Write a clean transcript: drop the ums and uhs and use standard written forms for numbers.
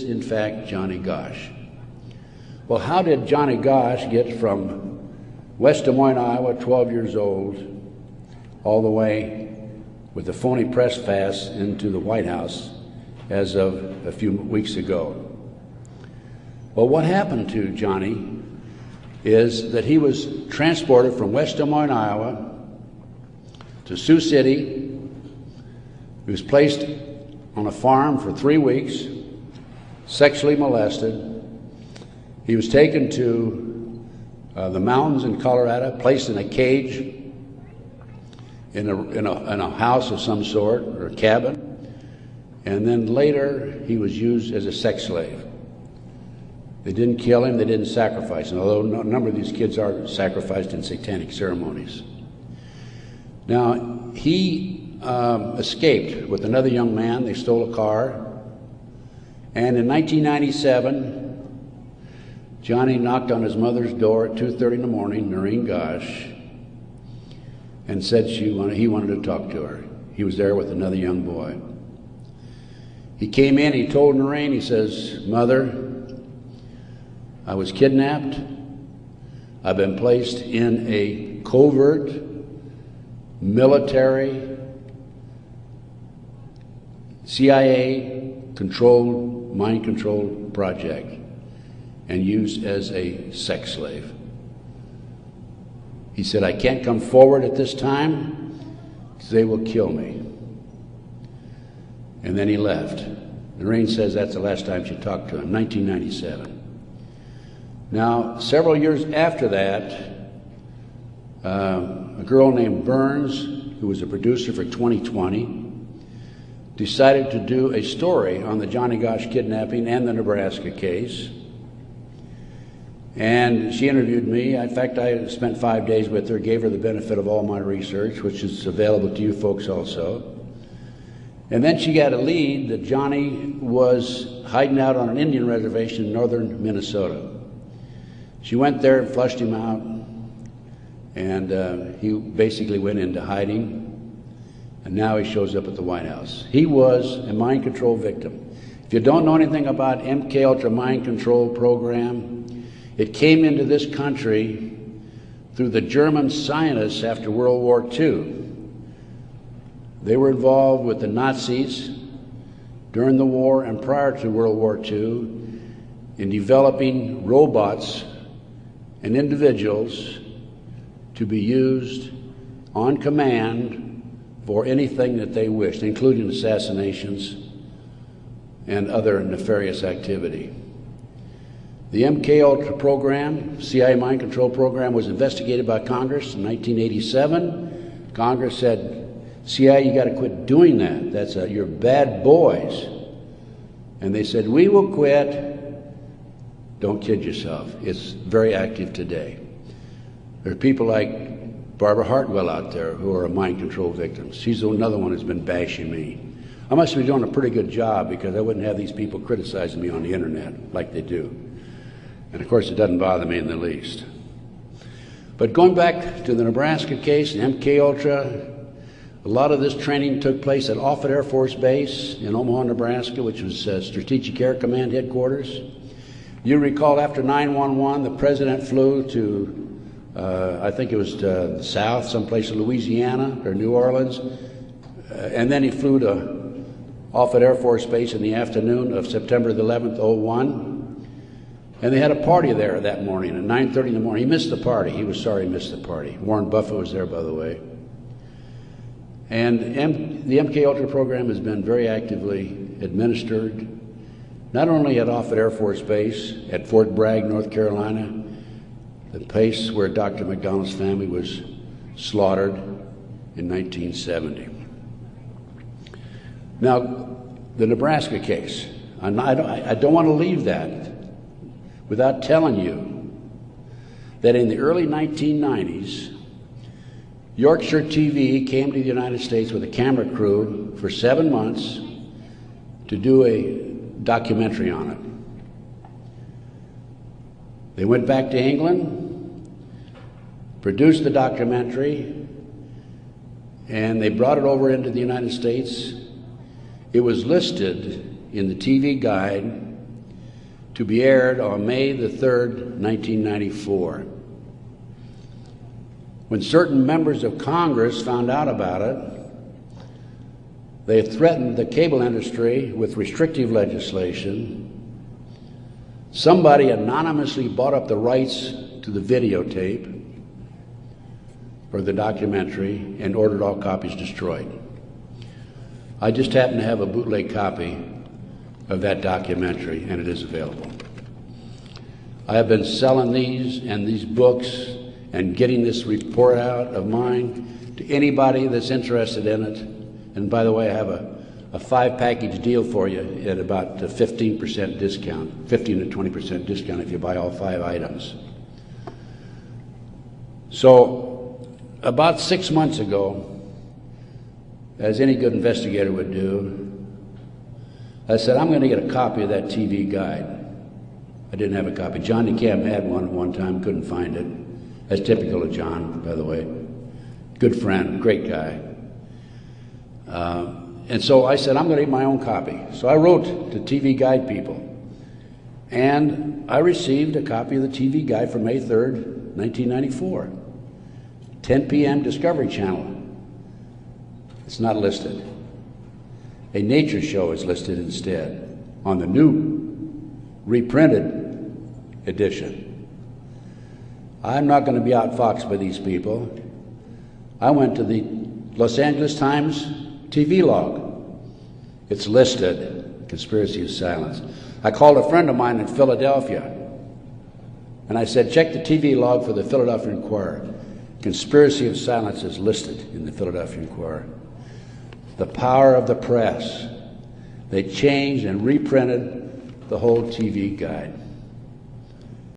in fact Johnny Gosch. Well, how did Johnny Gosch get from West Des Moines, Iowa, 12 years old, all the way with the phony press pass into the White House as of a few weeks ago? Well, what happened to Johnny is that he was transported from West Des Moines, Iowa to Sioux City. He was placed on a farm for 3 weeks, sexually molested. He was taken to the mountains in Colorado, placed in a cage in a house of some sort, or a cabin, and then later he was used as a sex slave. They didn't kill him, they didn't sacrifice him, although a number of these kids are sacrificed in satanic ceremonies. Now, he escaped with another young man. They stole a car, and in 1997, Johnny knocked on his mother's door at 2:30 in the morning, Noreen Gosch, and said he wanted to talk to her. He was there with another young boy. He came in, he told Noreen, he says, "Mother, I was kidnapped. I've been placed in a covert military CIA-controlled, mind-controlled project and used as a sex slave." He said, "I can't come forward at this time because they will kill me." And then he left. Noreen says that's the last time she talked to him, 1997. Now, several years after that, a girl named Burns, who was a producer for 2020, decided to do a story on the Johnny Gosch kidnapping and the Nebraska case. And she interviewed me. In fact, I spent 5 days with her, gave her the benefit of all my research, which is available to you folks also. And then she got a lead that Johnny was hiding out on an Indian reservation in northern Minnesota. She went there and flushed him out, and he basically went into hiding, and now he shows up at the White House. He was a mind control victim. If you don't know anything about MK Ultra mind control program, it came into this country through the German scientists after World War II. They were involved with the Nazis during the war and prior to World War II in developing robots and individuals to be used on command for anything that they wished, including assassinations and other nefarious activity. The MK Ultra program, CIA mind control program, was investigated by Congress in 1987. Congress said, CIA, you got to quit doing that. You're bad boys. And they said, we will quit. Don't kid yourself. It's very active today. There are people like Barbara Hartwell out there who are mind control victims. She's another one who's been bashing me. I must be doing a pretty good job because I wouldn't have these people criticizing me on the internet like they do. And of course, it doesn't bother me in the least. But going back to the Nebraska case, the MK Ultra, a lot of this training took place at Offutt Air Force Base in Omaha, Nebraska, which was Strategic Air Command headquarters. You recall after 9/11, the president flew to, I think it was to the south, someplace in Louisiana or New Orleans, and then he flew to Offutt Air Force Base in the afternoon of September the 11th, 2001. And they had a party there that morning at 9:30 in the morning. He missed the party. He was sorry he missed the party. Warren Buffett was there, by the way. And the MK Ultra program has been very actively administered, not only at Offutt Air Force Base, at Fort Bragg, North Carolina, the place where Dr. McDonald's family was slaughtered in 1970. Now, the Nebraska case, I don't want to leave that without telling you that in the early 1990s, Yorkshire TV came to the United States with a camera crew for 7 months to do a documentary on it. They went back to England, produced the documentary, and they brought it over into the United States. It was listed in the TV guide to be aired on May the 3rd, 1994. When certain members of Congress found out about it, they threatened the cable industry with restrictive legislation. Somebody anonymously bought up the rights to the videotape for the documentary and ordered all copies destroyed. I just happen to have a bootleg copy of that documentary, and it is available. I have been selling these and these books and getting this report out of mine to anybody that's interested in it. And by the way, I have a 5-package deal for you at about 15% discount, 15 to 20% discount if you buy all 5 items. So about 6 months ago, as any good investigator would do, I said, I'm going to get a copy of that TV guide. I didn't have a copy. John DeCamp had one at one time, couldn't find it. That's typical of John, by the way. Good friend, great guy. And so I said, I'm going to get my own copy. So I wrote to TV Guide people, and I received a copy of the TV Guide for May 3rd, 1994. 10 p.m. Discovery Channel. It's not listed. A nature show is listed instead on the new reprinted edition. I'm not going to be outfoxed by these people. I went to the Los Angeles Times TV log. It's listed, Conspiracy of Silence. I called a friend of mine in Philadelphia, and I said, check the TV log for the Philadelphia Inquirer. Conspiracy of Silence is listed in the Philadelphia Inquirer. The power of the press. They changed and reprinted the whole TV guide.